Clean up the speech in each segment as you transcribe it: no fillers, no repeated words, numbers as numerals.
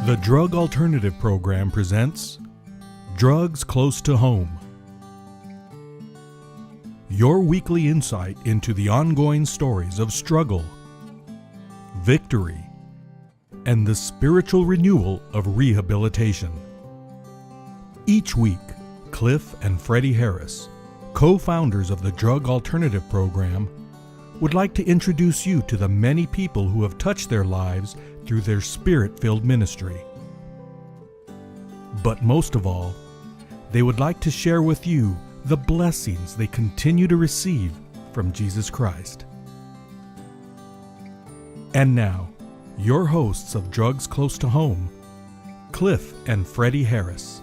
The Drug Alternative Program presents Drugs Close to Home. Your weekly insight into the ongoing stories of struggle, victory, and the spiritual renewal of rehabilitation. Each week, Cliff and Freddie Harris, co-founders of the Drug Alternative Program, would like to introduce you to the many people who have touched their lives through their spirit-filled ministry. But most of all, they would like to share with you the blessings they continue to receive from Jesus Christ. And now, your hosts of Drugs Close to Home, Cliff and Freddie Harris.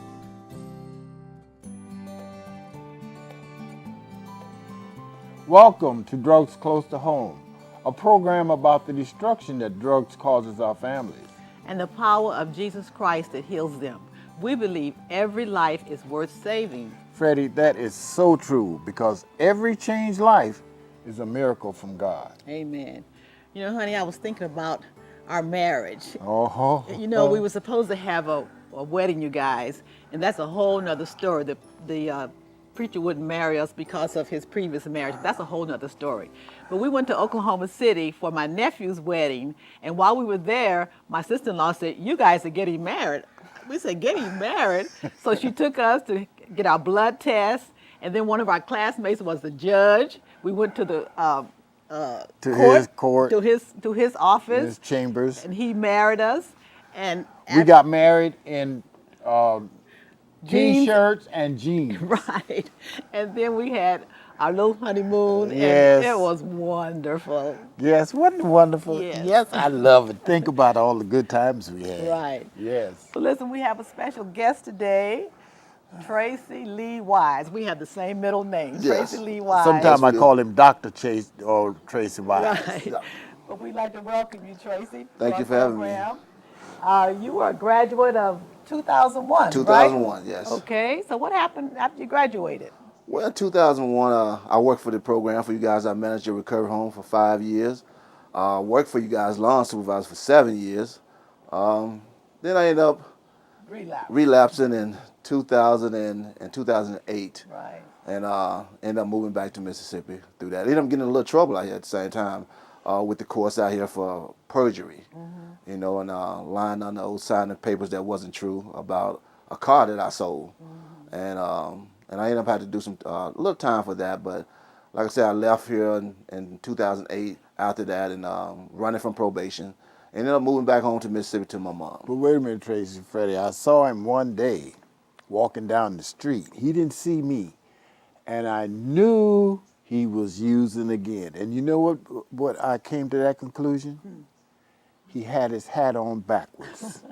Welcome to Drugs Close to Home, a program about the destruction that drugs causes our families. And the power of Jesus Christ that heals them. We believe every life is worth saving. Freddie, that is so true because every changed life is a miracle from God. Amen. You know, honey, I was thinking about our marriage. We were supposed to have a wedding, you guys, and that's a whole nother story. The preacher wouldn't marry us because of his previous marriage. That's a whole nother story. But we went to Oklahoma City for my nephew's wedding, and while we were there, my sister-in-law said, "You guys are getting married." We said, "Getting married?" So she took us to get our blood test, and then one of our classmates was the judge. We went to the his court, to his office, in his chambers, and he married us. And we got married in T-shirts and jeans. Right. And then we had our little honeymoon, Yes. and it was wonderful. Yes, wasn't it wonderful? Yes. I love it. Think about all the good times we had. Right. Yes. So listen, we have a special guest today, Tracy Lee Wise. We have the same middle name, Yes. Tracy Lee Wise. Sometimes I call him Dr. Chase or Tracy Wise. Right. But we'd like to welcome you, Tracy. Thank you for having me. You are a graduate of 2001, 2001, right? yes. Okay, so what happened after you graduated? Well, in 2001, I worked for the program for you guys. I managed your recovery home for 5 years. Worked for you guys, lawn supervisor for 7 years. Then I ended up relapsing in 2000 and 2008. Right. And ended up moving back to Mississippi through that. Ended up getting in a little trouble out here at the same time with the courts out here for perjury. Mm-hmm. You know, and lying on the old signing papers that wasn't true about a car that I sold. Mm-hmm. And I ended up having to do some little time for that. But like I said, I left here in 2008 after that and running from probation. And ended up moving back home to Mississippi to my mom. But wait a minute, Tracy, Freddie. I saw him one day walking down the street. He didn't see me. And I knew he was using again. And you know what I came to that conclusion? He had his hat on backwards.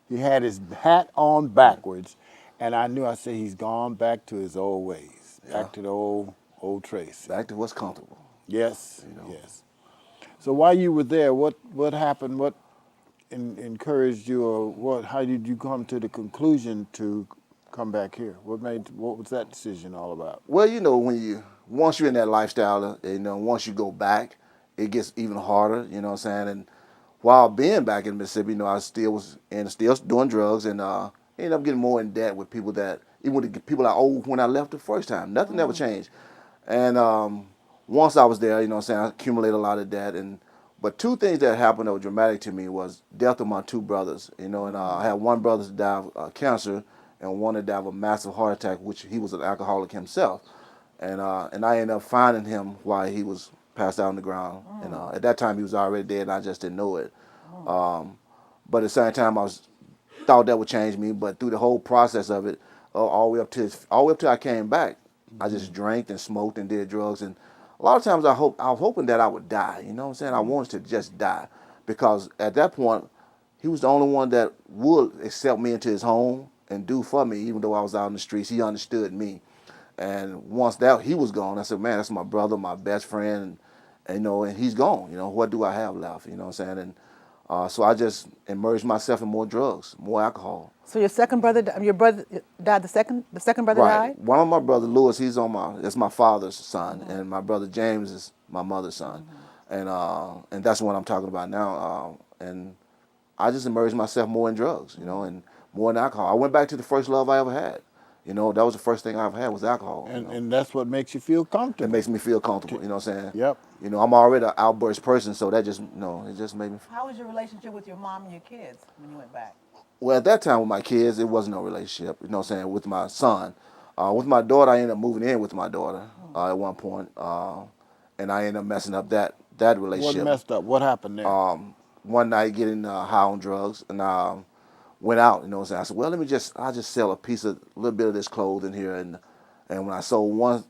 He had his hat on backwards. And I knew, I said, he's gone back to his old ways, back to the old Tracy. Back to what's comfortable. Yes, yes. So while you were there, what happened? What encouraged you, or how did you come to the conclusion to come back here? What was that decision all about? Well, you know, once you're in that lifestyle, you know, once you go back, it gets even harder. You know what I'm saying? And while being back in Mississippi, you know, I still was still doing drugs and. Ended up getting more in debt with people even with the people I owed when I left the first time. Nothing ever changed. And once I was there, you know what I'm saying, I accumulated a lot of debt. But two things that happened that were dramatic to me was death of my two brothers. You know, and I had one brother that died of cancer and one that died of a massive heart attack, which he was an alcoholic himself. And I ended up finding him while he was passed out on the ground. And at that time, he was already dead, and I just didn't know it. But at the same time, I thought that would change me, but through the whole process of it, all the way up till I came back, I just drank and smoked and did drugs, and a lot of times I was hoping that I would die. You know what I'm saying? I wanted to just die because at that point, he was the only one that would accept me into his home and do for me, even though I was out in the streets. He understood me, and once that he was gone, I said, man, that's my brother, my best friend, and you know, and he's gone. You know, what do I have left? You know what I'm saying? And so I just immersed myself in more drugs, more alcohol. So your second brother, your brother died. The second brother Right. died. One of my brother, Lewis, that's my father's son, and my brother James is my mother's son, and that's what I'm talking about now. And I just immersed myself more in drugs, you know, and more in alcohol. I went back to the first love I ever had. You know, that was the first thing I ever had was alcohol. And you know? and that's what makes you feel comfortable. It makes me feel comfortable, you know what I'm saying? Yep. You know, I'm already an outburst person, so that just, you know, it just made me. How was your relationship with your mom and your kids when you went back? Well, at that time with my kids, it wasn't no relationship, you know what I'm saying, with my son. With my daughter, I ended up moving in with my daughter at one point, and I ended up messing up that What relationship. messed up? What happened there? One night getting high on drugs, and went out, you know what I'm saying. I said, well, I'll just sell a little bit of this clothing here, and when I sold one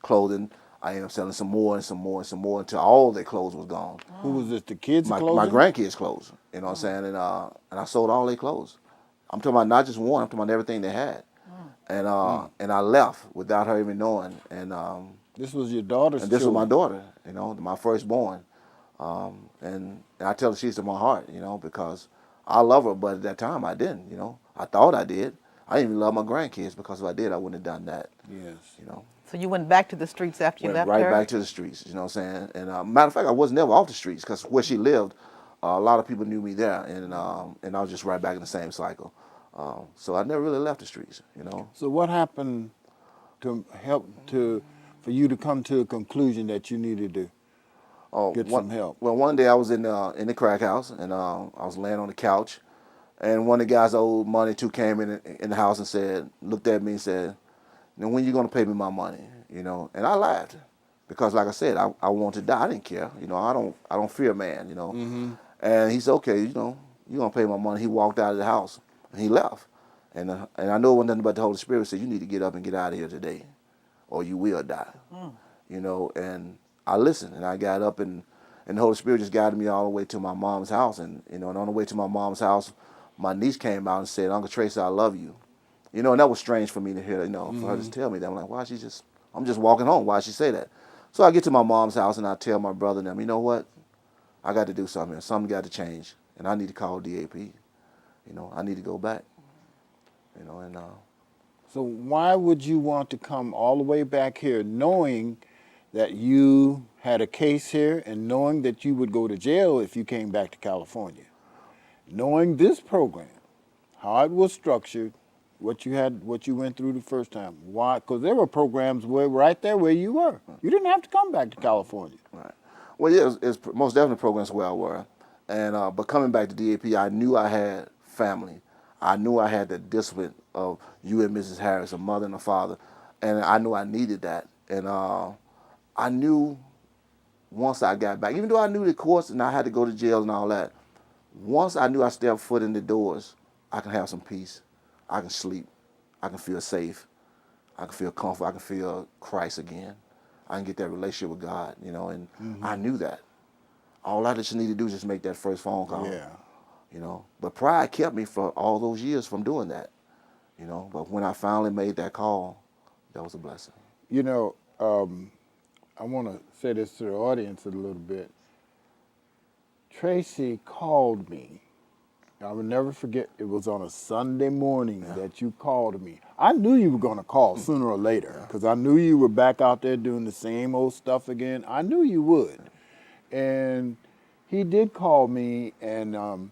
clothing, I ended up selling some more and some more and some more until all their clothes was gone. Who was this? The kids' My clothing? grandkids' clothes, you know what I'm saying, and I sold all their clothes. I'm talking about not just one, I'm talking about everything they had, and I left without her even knowing, and This was your daughter's this was children. my daughter, you know, my firstborn, and I tell her she's to my heart, you know, because I love her, but at that time I didn't, you know. I thought I did. I didn't even love my grandkids because if I did, I wouldn't have done that. Yes. You know. So you went back to the streets after you Went left right her? back to the streets, you know what I'm saying? And matter of fact, I was never off the streets because where she lived, a lot of people knew me there, and I was just right back in the same cycle. So I never really left the streets, you know. So what happened to for you to come to a conclusion that you needed to get some help? Well, one day I was in the crack house, and I was laying on the couch, and one of the guys I owed money to came in the house and looked at me and said, "Now when you gonna pay me my money?" You know, and I laughed because, like I said, I wanted to die. I didn't care, you know. I don't fear man, you know. Mm-hmm. And he said, "Okay, you know, you gonna pay my money." He walked out of the house and he left, and I know it wasn't nothing but the Holy Spirit said, "You need to get up and get out of here today, or you will die." You know, and I listened, and I got up, and the Holy Spirit just guided me all the way to my mom's house, and you know, and on the way to my mom's house, my niece came out and said, "Uncle Tracy, I love you." You know, and that was strange for me to hear, you know, for her to tell me that. I'm like, why she just, I'm just walking home. Why she say that? So I get to my mom's house and I tell my brother and them, you know what? I got to do something here. Something got to change. And I need to call DAP. You know, I need to go back. You know, and So why would you want to come all the way back here knowing that you had a case here and knowing that you would go to jail if you came back to California? Knowing this program, how it was structured, what you went through the first time. Why? Because there were programs right there where you were. You didn't have to come back to California. right. Well, yeah, it's most definitely programs where I were. And but coming back to DAP, I knew I had family. I knew I had the discipline of you and Mrs. Harris, a mother and a father, and I knew I needed that. And I knew once I got back, even though I knew the course and I had to go to jail and all that, once I knew I stepped foot in the doors, I can have some peace. I can sleep. I can feel safe. I can feel comfort. I can feel Christ again. I can get that relationship with God, you know, and I knew that. All I just need to do is just make that first phone call. Yeah. You know, but pride kept me for all those years from doing that, you know. But when I finally made that call, that was a blessing. You know, I want to say this to the audience a little bit. Tracy called me. I will never forget, it was on a Sunday morning that you called me. I knew you were going to call sooner or later because I knew you were back out there doing the same old stuff again. I knew you would. And he did call me, and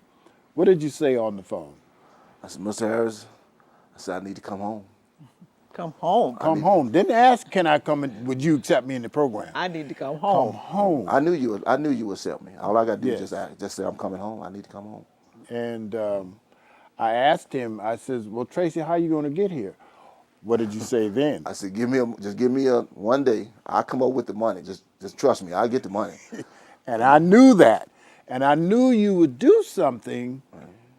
what did you say on the phone? I said, Mr. Harris, I said, I need to come home. Come home. Come home. Didn't ask, can I come in, would you accept me in the program? I need to come Come home. home. I knew you would accept me. All I got to do Yes. is just say, I'm coming home. I need to come home. And I asked him, I says, well, Tracy, how you going to get here? What did you say then? I said, give me a one day. I'll come up with the money. Just trust me. I'll get the money. And I knew that. And I knew you would do something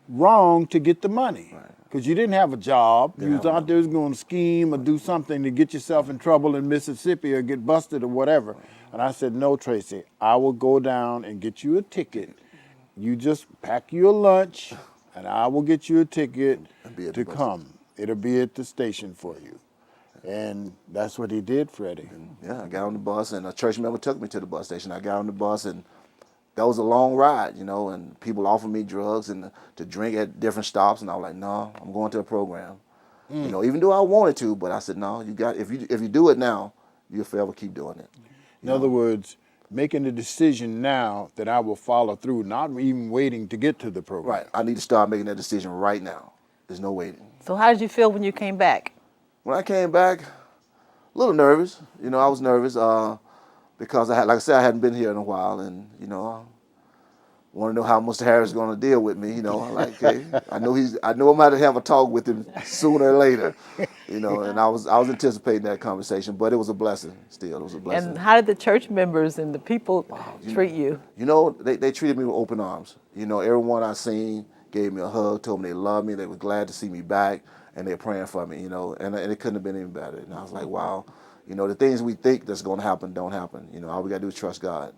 wrong to get the money. Because you didn't have a job. You was out there going to scheme or do something to get yourself in trouble in Mississippi or get busted or whatever. And I said, no, Tracy, I will go down and get you a ticket. You just pack your lunch, and I will get you a ticket to come. It'll be at the station for you. And that's what he did, Freddie. Yeah, I got on the bus, and a church member took me to the bus station. I got on the bus, and that was a long ride, you know, and people offered me drugs and to drink at different stops, and I was like, no, I'm going to a program. You know, even though I wanted to, but I said, no, if you do it now, you'll forever keep doing it. In other words, making the decision now that I will follow through, not even waiting to get to the program. Right. I need to start making that decision right now. There's no waiting. So how did you feel when you came back? When I came back, a little nervous. You know, I was nervous because like I said, I hadn't been here in a while, and you know, I want to know how Mr. Harris is going to deal with me. You know, like, hey, I know I'm going to have a talk with him sooner or later. You know, and I was anticipating that conversation, but it was a blessing. Still, it was a blessing. And how did the church members and the people treat you? You know, they treated me with open arms. You know, everyone I seen gave me a hug, told me they loved me, they were glad to see me back, and they're praying for me, you know, and it couldn't have been any better. And I was like, wow, you know, the things we think that's going to happen don't happen. You know, all we got to do is trust God.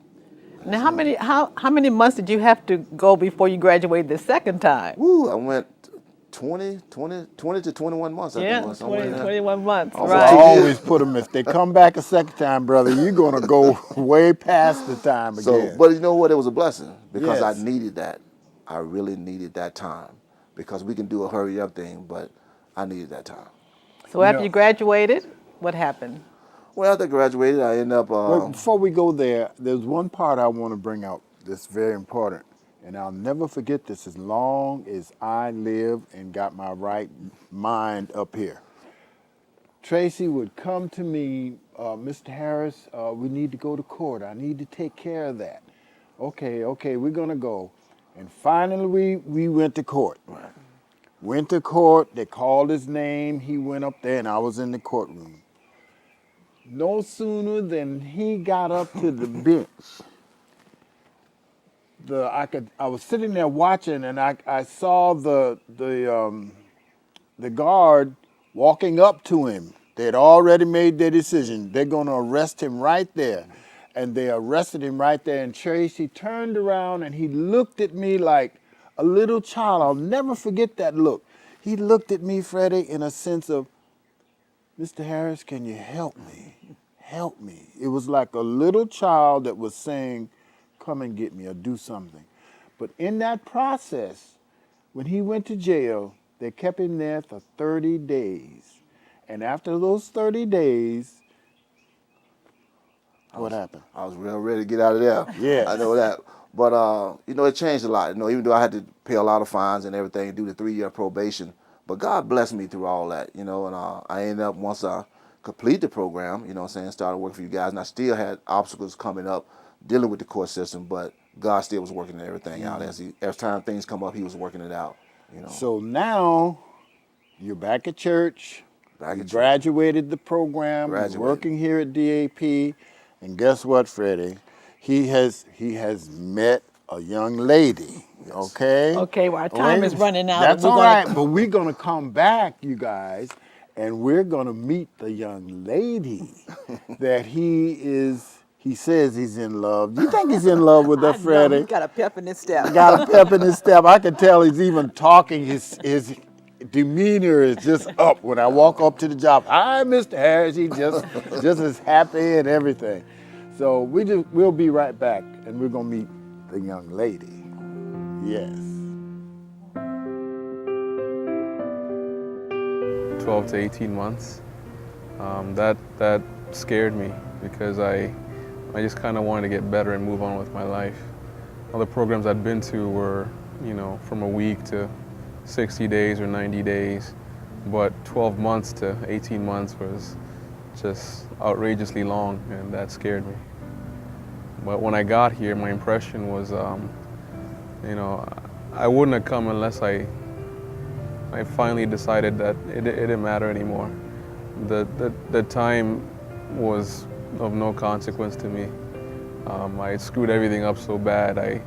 Now, how many months did you have to go before you graduated the second time? Woo, I went 20 to 21 months, I Yeah, think. 20, 21 months, I right. always put them, if they come back a second time, brother, you're going to go way past the time again. So, but you know what? It was a blessing because Yes. I needed that. I really needed that time because we can do a hurry up thing, but I needed that time. So after know- you graduated, what happened? Well, after I graduated, I ended up. Well, before we go there, there's one part I want to bring out that's very important, and I'll never forget this as long as I live and got my right mind up here. Tracy would come to me, Mr. Harris, we need to go to court. I need to take care of that. Okay, we're going to go. And finally, we went to court. Right. Went to court, they called his name, he went up there, and I was in the courtroom. No sooner than he got up to the bench, I was sitting there watching, and I saw the guard walking up to him. They had already made their decision. They're going to arrest him right there. And they arrested him right there. And Tracy turned around and he looked at me like a little child. I'll never forget that look. He looked at me, Freddie, in a sense of, Mr. Harris, can you help me? Help me. It was like a little child that was saying, come and get me or do something. But in that process, when he went to jail, they kept him there for 30 days. And after those 30 days, what happened? I was real ready to get out of there. Yeah. I know that. But, you know, it changed a lot. You know, even though I had to pay a lot of fines and everything, do the 3-year probation, but God blessed me through all that, you know, and I ended up, once I completed the program, you know what I'm saying, started working for you guys, and I still had obstacles coming up dealing with the court system, but God still was working everything out. As time things come up, he was working it out, you know. So now you're back at church. Back You at church. graduated the program. You're Graduated. working here at DAP. And guess what, Freddie? He has met a young lady. Okay? Okay, well, our time is running out. That's We're all gonna- right. But we're going to come back, you guys, and we're going to meet the young lady that he says he's in love. Do you think he's in love with her, I know, Freddie? he's got a pep in his step. Got a pep in his step. I can tell he's even talking. His demeanor is just up when I walk up to the job. Hi, Mr. Harris. He just as happy and everything. So we'll be right back, and we're gonna meet the young lady. Yes. 12 to 18 months. That scared me because I just kind of wanted to get better and move on with my life. All the programs I'd been to were, you know, from a week to 60 days or 90 days, but 12 months to 18 months was just outrageously long, and that scared me. But when I got here, my impression was, you know, I wouldn't have come unless I finally decided that it didn't matter anymore. The time was of no consequence to me. I screwed everything up so bad. I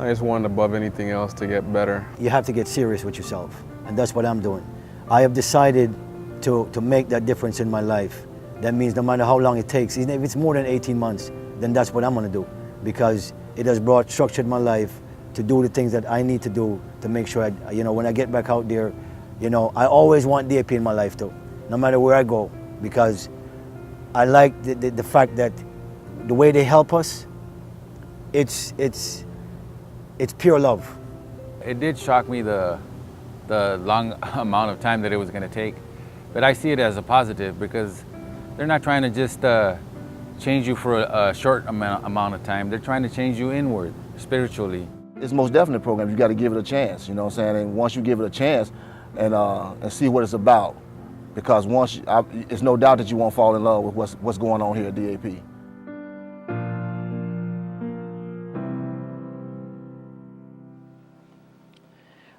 just wanted above anything else to get better. You have to get serious with yourself, and that's what I'm doing. I have decided to make that difference in my life. That means no matter how long it takes, even if it's more than 18 months, then that's what I'm gonna do, because it has brought structure in my life to do the things that I need to do to make sure, you know, when I get back out there, you know, I always want DAP in my life too, no matter where I go, because I like the fact that the way they help us, it's pure love. It did shock me the long amount of time that it was going to take, but I see it as a positive because they're not trying to just change you for a short amount of time. They're trying to change you inward, spiritually. It's most definitely a program. You got to give it a chance, you know what I'm saying? And once you give it a chance and see what it's about, because it's no doubt that you won't fall in love with what's going on here at DAP.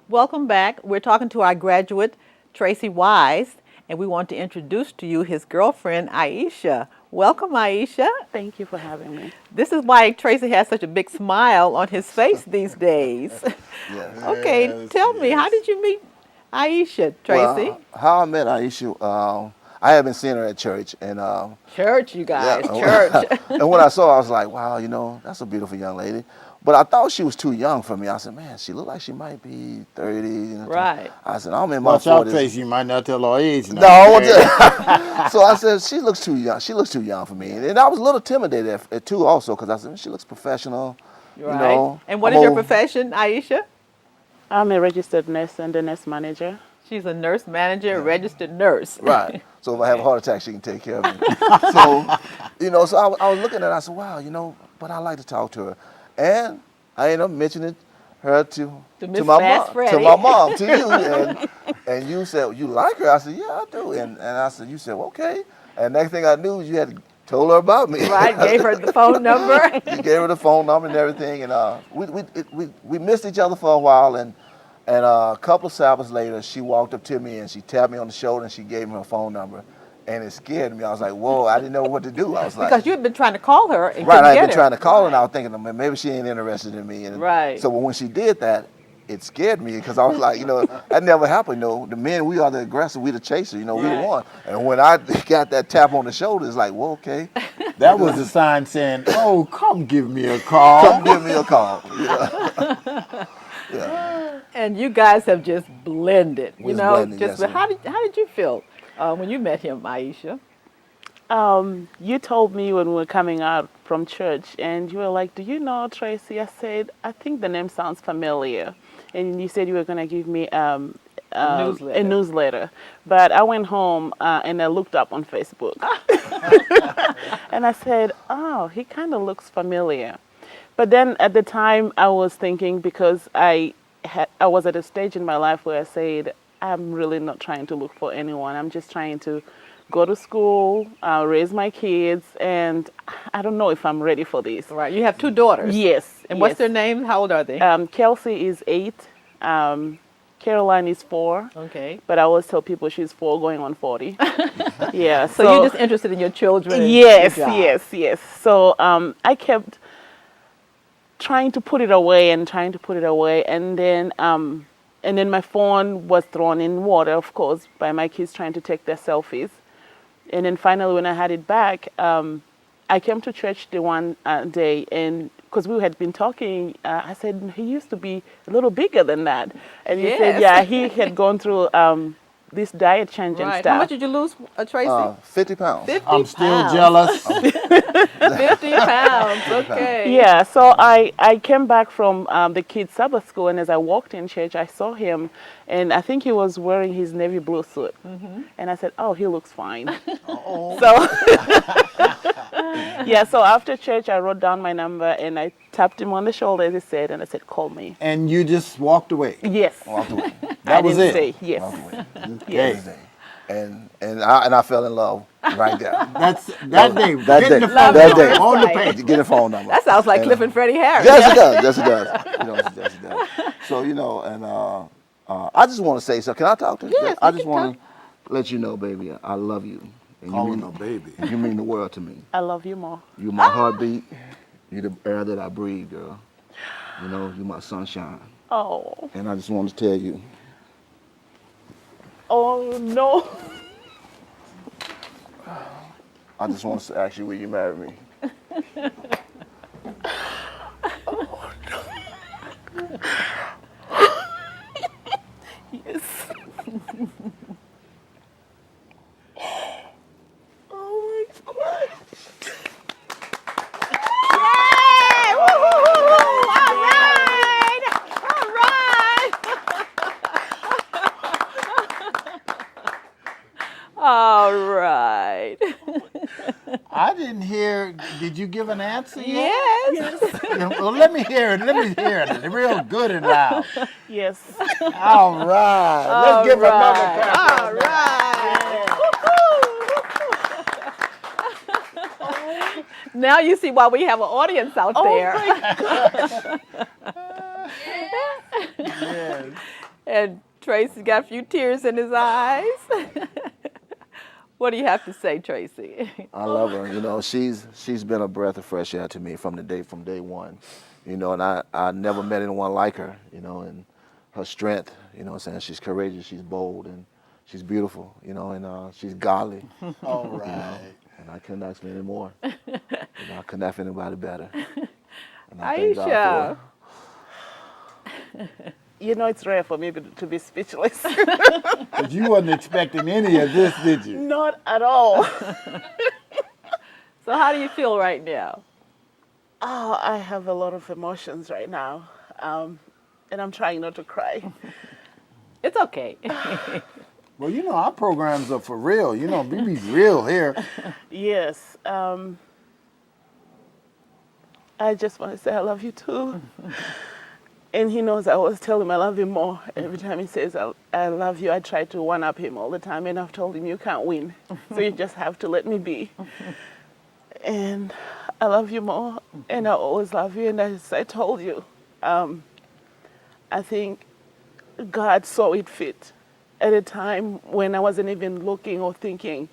Welcome back. We're talking to our graduate, Tracy Wise, and we want to introduce to you his girlfriend, Aisha. Welcome, Aisha. Thank you for having me. This is why Tracy has such a big smile on his face these days. Yes. Okay, Yes, tell me, how yes. did you meet Aisha, Tracy? Well, how I met Aisha, I had been seeing her at church, and Church, you guys, yeah, church. and when I saw her, I was like, wow, you know, that's a beautiful young lady. But I thought she was too young for me. I said, man, she looked like she might be 30. You know, Right. I said, I'm in my Watch 40s. out, Tracy. You might not tell our age now. No, I won't tell. So I said, she looks too young. She looks too young for me. And I was a little intimidated too also, because I said, she looks professional. Right. You know, And what I'm is your old. profession, Aisha? I'm a registered nurse and a nurse manager. She's a nurse manager, a registered nurse. Right. So if I have a heart attack, she can take care of me. So, you know, so I was looking at her, I said, wow, you know, but I like to talk to her. And I ended up mentioning her to Miss my Fast mom, Freddie. to my mom, to you. And you said, you like her? I said, yeah, I do. And I said, you said, well, okay. And next thing I knew, you had told her about me. Right, gave her the phone number. You gave her the phone number and everything. And we missed each other for a while. And a couple of Sabbaths later, she walked up to me and she tapped me on the shoulder and she gave me her phone number. And it scared me. I was like, whoa, I didn't know what to do. I was like, Because you had been trying to call her and right, couldn't I get had been her. trying to call her and I was thinking, man, maybe she ain't interested in me. And Right. so when she did that, it scared me because I was like, you know, that never happened. You know, the men, we are the aggressor, we the chaser, you know, we the Right. one. And when I got that tap on the shoulder, it's like, well, okay, That was a sign saying, oh, come give me a call. come give me a call. Yeah. And you guys have just blended. We You just know, blended, just yes, how did you feel when you met him, Aisha? You told me when we were coming out from church, and you were like, do you know Tracy? I said, I think the name sounds familiar. And you said you were going to give me a newsletter. But I went home and I looked up on Facebook. And I said, oh, he kind of looks familiar. But then at the time I was thinking, because I was at a stage in my life where I said, I'm really not trying to look for anyone. I'm just trying to go to school, raise my kids, and I don't know if I'm ready for this. Right. You have two daughters. Yes. And what's yes. their names? How old are they? Kelsey is 8. Caroline is 4. Okay. But I always tell people she's 4 going on 40. Yeah. So you're just interested in your children? And Yes, your job. yes. So I kept trying to put it away, and then my phone was thrown in water, of course, by my kids trying to take their selfies. And then finally, when I had it back, I came to church the one day, and because we had been talking, I said, he used to be a little bigger than that. And he said, Yes. yeah, he had gone through this diet change and Right. stuff. How much did you lose, Tracy? 50 pounds. 50 I'm still pounds. jealous. 50 pounds. Okay. Yeah, so I came back from the kids' Sabbath school, and as I walked in church, I saw him, and I think he was wearing his navy blue suit. And I said, oh, he looks fine. So, yeah, so after church, I wrote down my number, and I tapped him on the shoulder, as he said, and I said, call me. And you just walked away. Yes. Walked away. That I was didn't it. say yes. Walked away. Yes. And I fell in love right there. That's that day. That Getting day. the phone That number day. on the Right. page. Get a phone number. That sounds like And, Cliff and Freddie Harris. Yes, it does. Yes, it does. You know, yes, it does. So, you know, and I just want to say, so can I talk to you? Yes, I you just can want to let you know, baby, I love you. And Call you him mean, a baby. you mean the world to me. I love you more. You're my heartbeat. You're the air that I breathe, girl. You know, you're my sunshine. Oh. And I just want to tell you, Oh, no. I just want to ask you, will you marry me? Yes. All right. I didn't hear. Did you give an answer yet? Yes. Well, let me hear it. Let me hear it. Real good and loud. Yes. All right. Let's give another clap. All right. Now you see why we have an audience out there. Yes. And Tracy's got a few tears in his eyes. What do you have to say, Tracy? I love her. You know, she's been a breath of fresh air to me from day one. You know, and I never met anyone like her. You know, and her strength. You know, what I'm saying, she's courageous, she's bold, and she's beautiful. You know, and she's godly. All right. You know, and I couldn't ask for any more. You know, I couldn't ask anybody better. And I thank God Aisha. for her. You know, it's rare for me to be speechless. But you wasn't expecting any of this, did you? Not at all. So how do you feel right now? Oh, I have a lot of emotions right now. And I'm trying not to cry. It's okay. Well, you know, our programs are for real. You know, we be real here. Yes. I just want to say I love you too. And he knows I always tell him I love him more. Every time he says I love you, I try to one-up him all the time. And I've told him you can't win. So you just have to let me be. And I love you more. And I always love you. And as I told you, I think God saw it fit at a time when I wasn't even looking or thinking,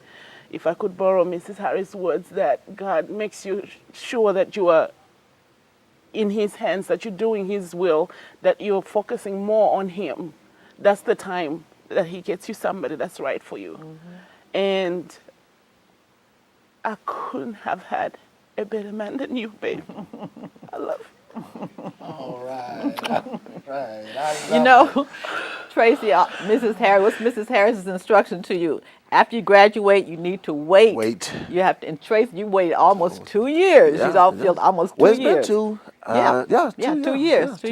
if I could borrow Mrs. Harris' words, that God makes you sure that you are in his hands, that you're doing his will, that you're focusing more on him. That's the time that he gets you somebody that's right for you. Mm-hmm. And I couldn't have had a better man than you, babe. I love you. All right. Right. You know, Tracy, what's Mrs. Harris's instruction to you? After you graduate, you need to wait. Wait. You have to, and Tracy, you waited almost 2 years. Yeah, She's all filled almost 2 Well, it's years. been two. 2 years. Yeah, 2 2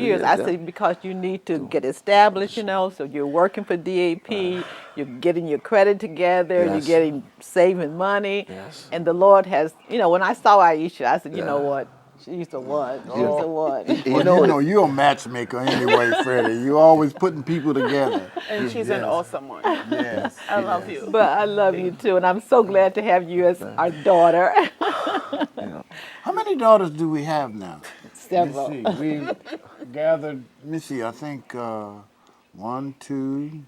years. I yeah. say because you need to get established, you know, so you're working for DAP, you're getting your credit together, you're Yes. getting saving money. Yes. And the Lord has, you know, when I saw Aisha, I said, you Yeah. know what? She's the one. She's Yeah. the one. Well, you know, you're a matchmaker anyway, Freddie. You're always putting people together. And she's an awesome one. Yes. I love you. But I love you too, and I'm so glad to have you as our daughter. How many daughters do we have now? Several. Let's see. We gathered, let me see, I think 1, 2,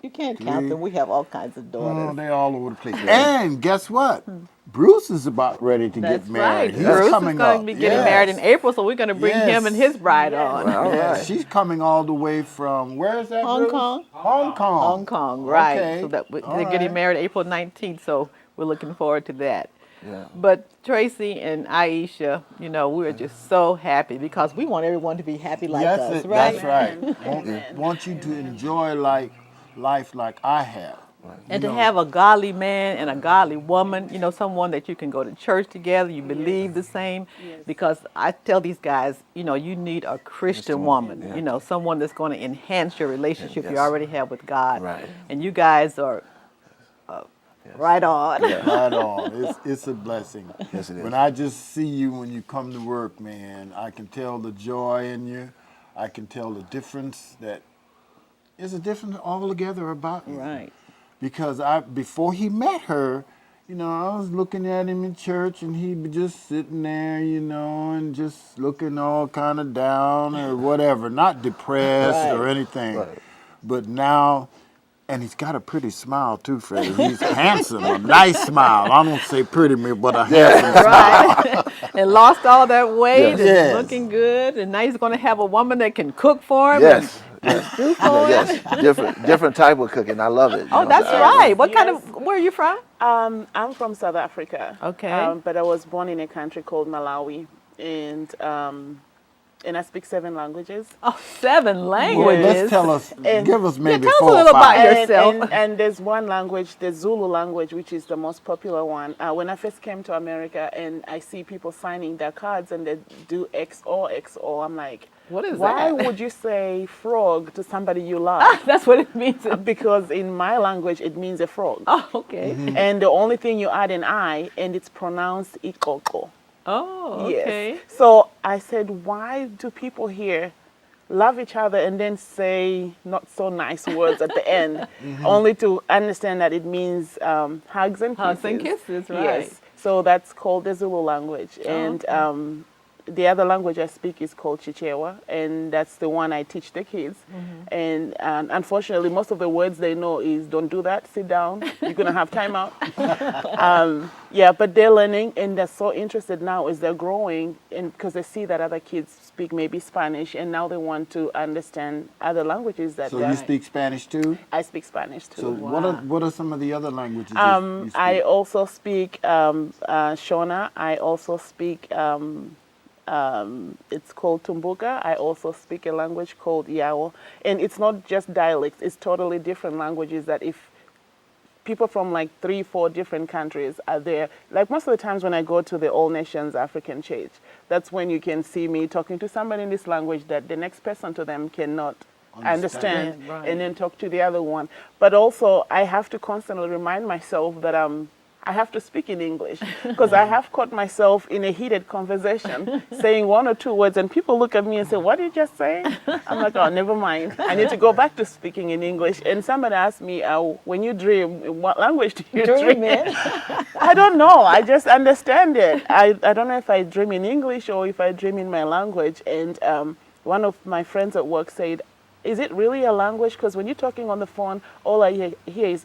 You can't count them. We have all kinds of oh, daughters. they're all over the place. And guess what? Bruce is about ready to That's get married. right. He's Bruce is coming going up. to be getting Yes. married in April, so we're going to bring him and his bride on. All Yes, right. she's coming all the way from, where is that, Hong Bruce? Kong. Hong Kong. Hong Kong, right. Okay. So that All they're getting right. married April 19th, so we're looking forward to that. Yeah. But Tracy and Aisha, you know, we're just so happy because we want everyone to be happy like us, right? That's right. Want you to enjoy life like I have. And to have a godly man and a godly woman, you know, someone that you can go to church together, you believe the same. Because I tell these guys, you know, you need a Christian woman, you know, someone that's going to enhance your relationship you already have with God. Right. And you guys are right on. Right on. It's a blessing. Yes, it is. When I just see you when you come to work, man, I can tell the joy in you. I can tell the difference that there's a difference altogether about you. Right. Because before he met her, you know, I was looking at him in church and he'd be just sitting there, you know, and just looking all kind of down or whatever, not depressed or anything. Right. But now, and he's got a pretty smile too, Freddie. He's handsome, a nice smile. I don't say pretty, but a handsome smile. Right. And lost all that weight Yes. and looking good. And now he's going to have a woman that can cook for him. Yes. And do for him. Yes. Different type of cooking. I love it. you Oh, know, that's so- right. What kind of, where are you from? I'm from South Africa. Okay. But I was born in a country called Malawi. And and I speak 7 languages. Oh, 7 Well, languages. let's tell us, And- give us maybe tell us a 4 or little about 5. yourself. And there's one language, the Zulu language, which is the most popular one. When I first came to America and I see people signing their cards and they do XO, I'm like, What is why that? would you say frog to somebody you love? That's what it means. Because in my language, it means a frog. Oh, okay. And the only thing you add an I, and it's pronounced ikoko. Oh, okay. Yes. So I said, why do people here love each other and then say not so nice words at the end, only to understand that it means hugs and kisses? Hugs and kisses, right. Yes. So that's called the Zulu language. And the other language I speak is called Chichewa, and that's the one I teach the kids. And unfortunately, most of the words they know is don't do that, sit down, you're going to have time out. Yeah, but they're learning, and they're so interested now as they're growing, and because they see that other kids speak maybe Spanish, and now they want to understand other languages that So you speak Spanish too? I speak Spanish too. So what are some of the other languages you speak? I also speak Shona. I also speak, it's called Tumbuka. I also speak a language called Yao. And it's not just dialects, it's totally different languages that if people from like 3-4 different countries are there. Like most of the times when I go to the All Nations African Church, that's when you can see me talking to somebody in this language that the next person to them cannot understand, Right. and then talk to the other one. But also I have to constantly remind myself that I have to speak in English, because I have caught myself in a heated conversation saying 1 or 2 words and people look at me and say, what did you just say? I'm like, oh, never mind. I need to go back to speaking in English. And somebody asked me, when you dream, in what language do you dream in? I don't know. I just understand it. I don't know if I dream in English or if I dream in my language. And one of my friends at work said, is it really a language? Because when you're talking on the phone, all I hear is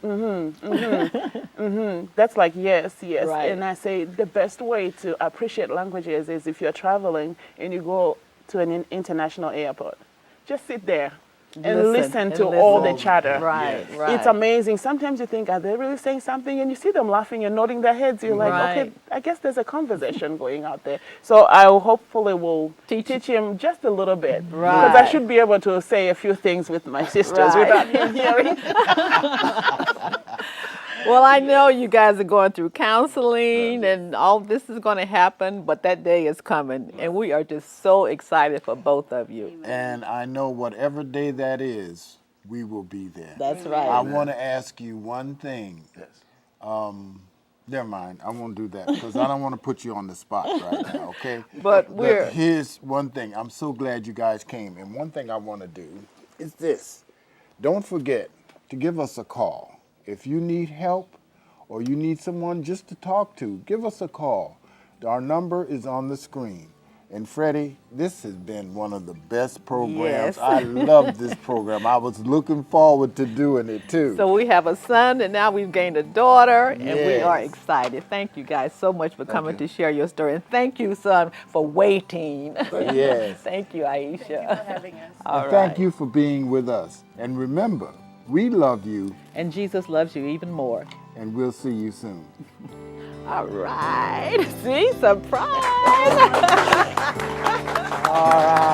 That's like yes. Right. And I say the best way to appreciate languages is if you're traveling and you go to an international airport, just sit there and listen to all the chatter. Right, right. It's amazing. Sometimes you think, are they really saying something? And you see them laughing and nodding their heads. You're like, Right. okay, I guess there's a conversation going out there. So I hopefully will teach him just a little bit. Right. Because I should be able to say a few things with my sisters Right. without him hearing. Well, I know you guys are going through counseling and all this is going to happen, but that day is coming. And we are just so excited for both of you. And I know whatever day that is, we will be there. That's right. I want to ask you one thing. Never mind, I won't do that because I don't want to put you on the spot right now, okay? But here's one thing. I'm so glad you guys came. And one thing I want to do is this. Don't forget to give us a call. If you need help or you need someone just to talk to, give us a call. Our number is on the screen. And Freddie, this has been one of the best programs. Yes. I love this program. I was looking forward to doing it too. So we have a son, and now we've gained a daughter, and we are Yes. excited. Thank you guys so much for coming to share your story. And thank you, son, for waiting. Yes. Thank you, Aisha. Thank you for having us. All And thank right. you for being with us. And remember, we love you, And Jesus loves you even more. and we'll see you soon. All right. See, surprise. All right.